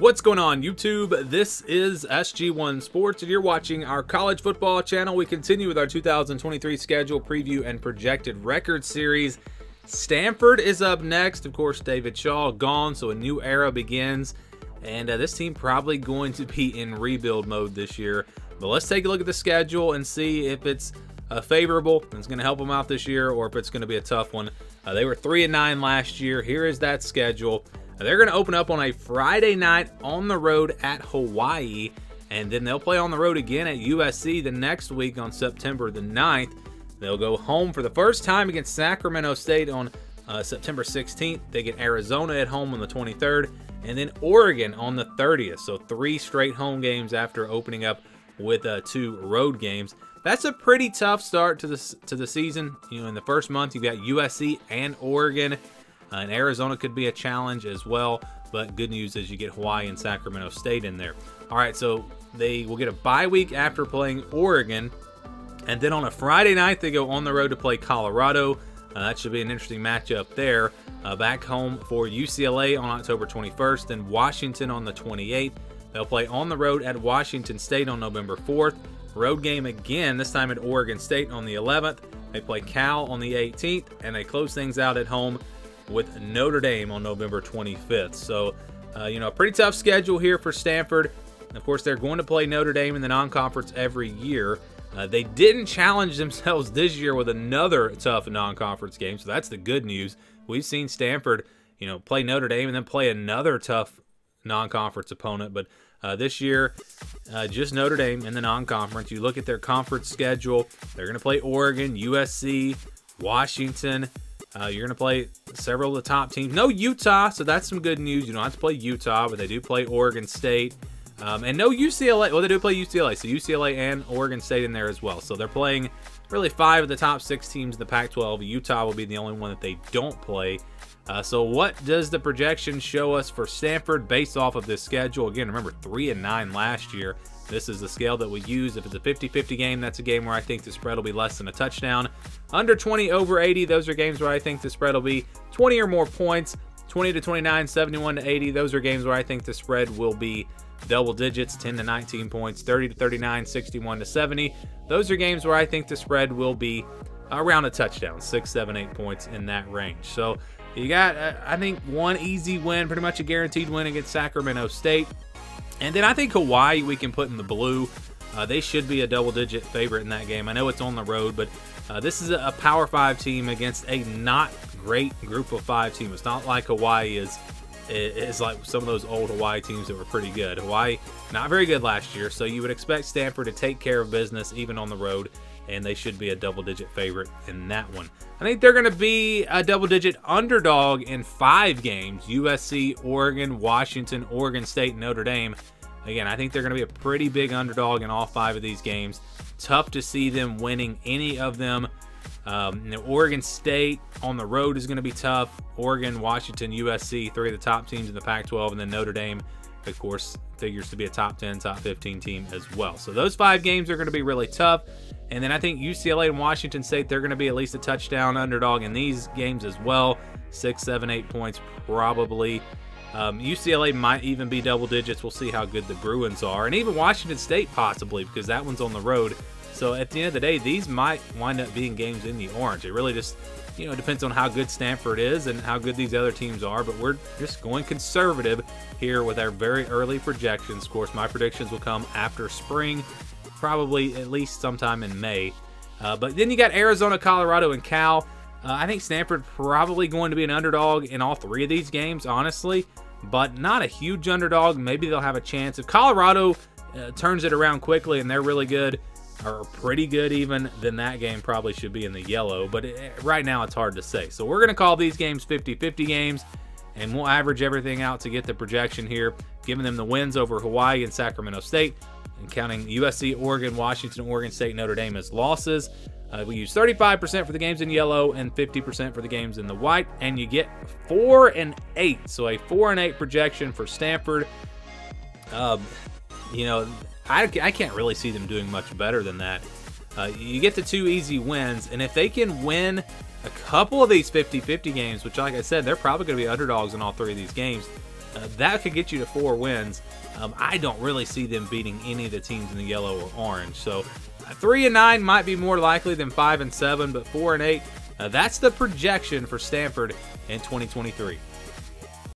What's going on, YouTube? This is SG1 Sports, and you're watching our college football channel. We continue with our 2023 schedule preview and projected record series. Stanford is up next. Of course, David Shaw gone, so a new era begins. And this team probably going to be in rebuild mode this year. But let's take a look at the schedule and see if it's favorable and it's going to help them out this year, or if it's going to be a tough one. They were 3-9 last year. Here is that schedule. They're going to open up on a Friday night on the road at Hawaii, and then they'll play on the road again at USC the next week on September the 9th. They'll go home for the first time against Sacramento State on September 16th. They get Arizona at home on the 23rd, and then Oregon on the 30th. So 3 straight home games after opening up with 2 road games. That's a pretty tough start to the season. You know, in the first month, you've got USC and Oregon. And Arizona could be a challenge as well, but good news is you get Hawaii and Sacramento State in there. All right, so they will get a bye week after playing Oregon, and then on a Friday night, they go on the road to play Colorado. That should be an interesting matchup there. Back home for UCLA on October 21st, and Washington on the 28th. They'll play on the road at Washington State on November 4th. Road game again, this time at Oregon State on the 11th. They play Cal on the 18th, and they close things out at home with Notre Dame on November 25th. So, you know, a pretty tough schedule here for Stanford. Of course, they're going to play Notre Dame in the non-conference every year. They didn't challenge themselves this year with another tough non-conference game, so that's the good news. We've seen Stanford, you know, play Notre Dame and then play another tough non-conference opponent, but this year, just Notre Dame in the non-conference. You look at their conference schedule, they're going to play Oregon, USC, Washington. You're going to play several of the top teams. No Utah, so that's some good news. You don't have to play Utah, but they do play Oregon State. And no UCLA. Well, they do play UCLA, so UCLA and Oregon State in there as well. So they're playing really 5 of the top 6 teams in the Pac-12. Utah will be the only one that they don't play. So what does the projection show us for Stanford based off of this schedule? Again, remember, 3-9 last year. This is the scale that we use. If it's a 50-50 game, that's a game where I think the spread will be less than a touchdown. Under 20, over 80, those are games where I think the spread will be 20 or more points. 20-29, 71-80, those are games where I think the spread will be double digits, 10-19 points, 30-39, 61-70. Those are games where I think the spread will be around a touchdown, 6, 7, 8 points in that range. So you got, I think, one easy win, pretty much a guaranteed win against Sacramento State. And then I think Hawaii we can put in the blue. They should be a double-digit favorite in that game. I know it's on the road, but this is a Power 5 team against a not great Group of 5 team. It's not like Hawaii is like some of those old Hawaii teams that were pretty good. Hawaii, not very good last year, so you would expect Stanford to take care of business even on the road, and they should be a double-digit favorite in that one. I think they're going to be a double-digit underdog in 5 games: USC, Oregon, Washington, Oregon State, Notre Dame. Again, I think they're going to be a pretty big underdog in all 5 of these games. Tough to see them winning any of them. You know, Oregon State on the road is going to be tough. Oregon, Washington, USC, 3 of the top teams in the Pac-12, and then Notre Dame, of course, figures to be a top 10, top 15 team as well. So those 5 games are going to be really tough. And then I think UCLA and Washington State, they're going to be at least a touchdown underdog in these games as well. 6, 7, 8 points probably. UCLA might even be double digits. We'll see how good the Bruins are. And even Washington State possibly, because that one's on the road. So at the end of the day, these might wind up being games in the orange. It really just, you know, depends on how good Stanford is and how good these other teams are. But we're just going conservative here with our very early projections. Of course, my predictions will come after spring, probably at least sometime in May. But then you got Arizona, Colorado, and Cal. I think Stanford probably going to be an underdog in all 3 of these games, honestly, but not a huge underdog. Maybe they'll have a chance. If Colorado turns it around quickly and they're really good, or pretty good even, then that game probably should be in the yellow. But right now it's hard to say. So we're going to call these games 50-50 games, and we'll average everything out to get the projection here, giving them the wins over Hawaii and Sacramento State, and counting USC, Oregon, Washington, Oregon State, Notre Dame as losses. We use 35% for the games in yellow and 50% for the games in the white, and you get 4-8. So a 4-8 projection for Stanford. You know, I can't really see them doing much better than that. You get the 2 easy wins, and if they can win a couple of these 50-50 games, which, like I said, they're probably going to be underdogs in all 3 of these games, that could get you to 4 wins. I don't really see them beating any of the teams in the yellow or orange. So 3-9 might be more likely than 5-7, but 4-8, that's the projection for Stanford in 2023.